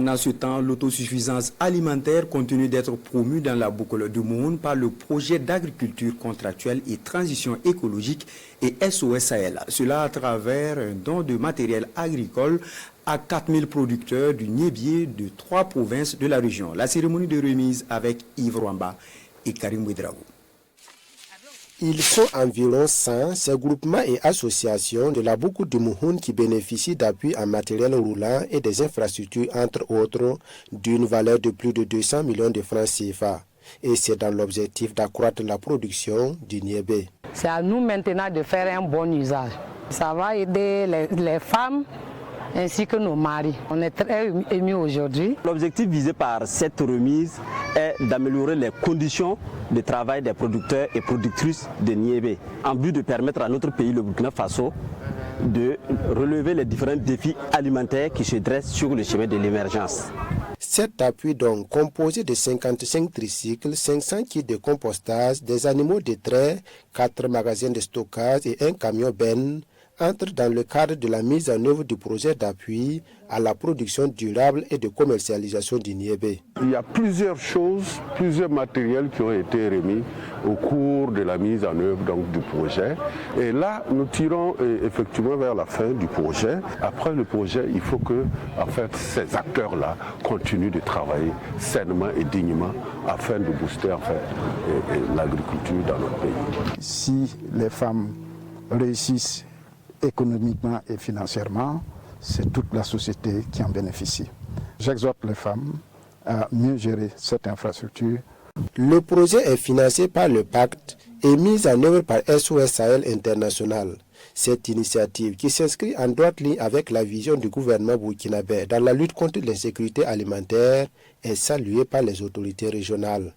Dans ce temps, l'autosuffisance alimentaire continue d'être promue dans la boucle du monde par le projet d'agriculture contractuelle et transition écologique et SOS Sahel. Cela à travers un don de matériel agricole à 4000 producteurs du Niébié de 3 provinces de la région. La cérémonie de remise avec Yves Rwamba et Karim Ouedraogo. Ils sont environ 100, ces groupements et associations de la Boucle du Mouhoun qui bénéficient d'appui en matériel roulant et des infrastructures, entre autres, d'une valeur de plus de 200 millions de francs CFA. Et c'est dans l'objectif d'accroître la production du niébé. C'est à nous maintenant de faire un bon usage. Ça va aider les femmes ainsi que nos maris. On est très émus aujourd'hui. L'objectif visé par cette remise est d'améliorer les conditions de travail des producteurs et productrices de niébé, en but de permettre à notre pays, le Burkina Faso, de relever les différents défis alimentaires qui se dressent sur le chemin de l'émergence. Cet appui donc, composé de 55 tricycles, 500 kits de compostage, des animaux de trait, 4 magasins de stockage et un camion benne, entre dans le cadre de la mise en œuvre du projet d'appui à la production durable et de commercialisation du niébé. Il y a plusieurs choses, plusieurs matériels qui ont été remis au cours de la mise en œuvre donc, du projet. Et là, nous tirons effectivement vers la fin du projet. Après le projet, il faut que en fait, ces acteurs-là continuent de travailler sainement et dignement afin de booster en fait, l'agriculture dans notre pays. Si les femmes réussissent économiquement et financièrement, c'est toute la société qui en bénéficie. J'exhorte les femmes à mieux gérer cette infrastructure. Le projet est financé par le pacte et mis en œuvre par SOS Sahel International. Cette initiative, qui s'inscrit en droite ligne avec la vision du gouvernement burkinabé dans la lutte contre l'insécurité alimentaire, est saluée par les autorités régionales.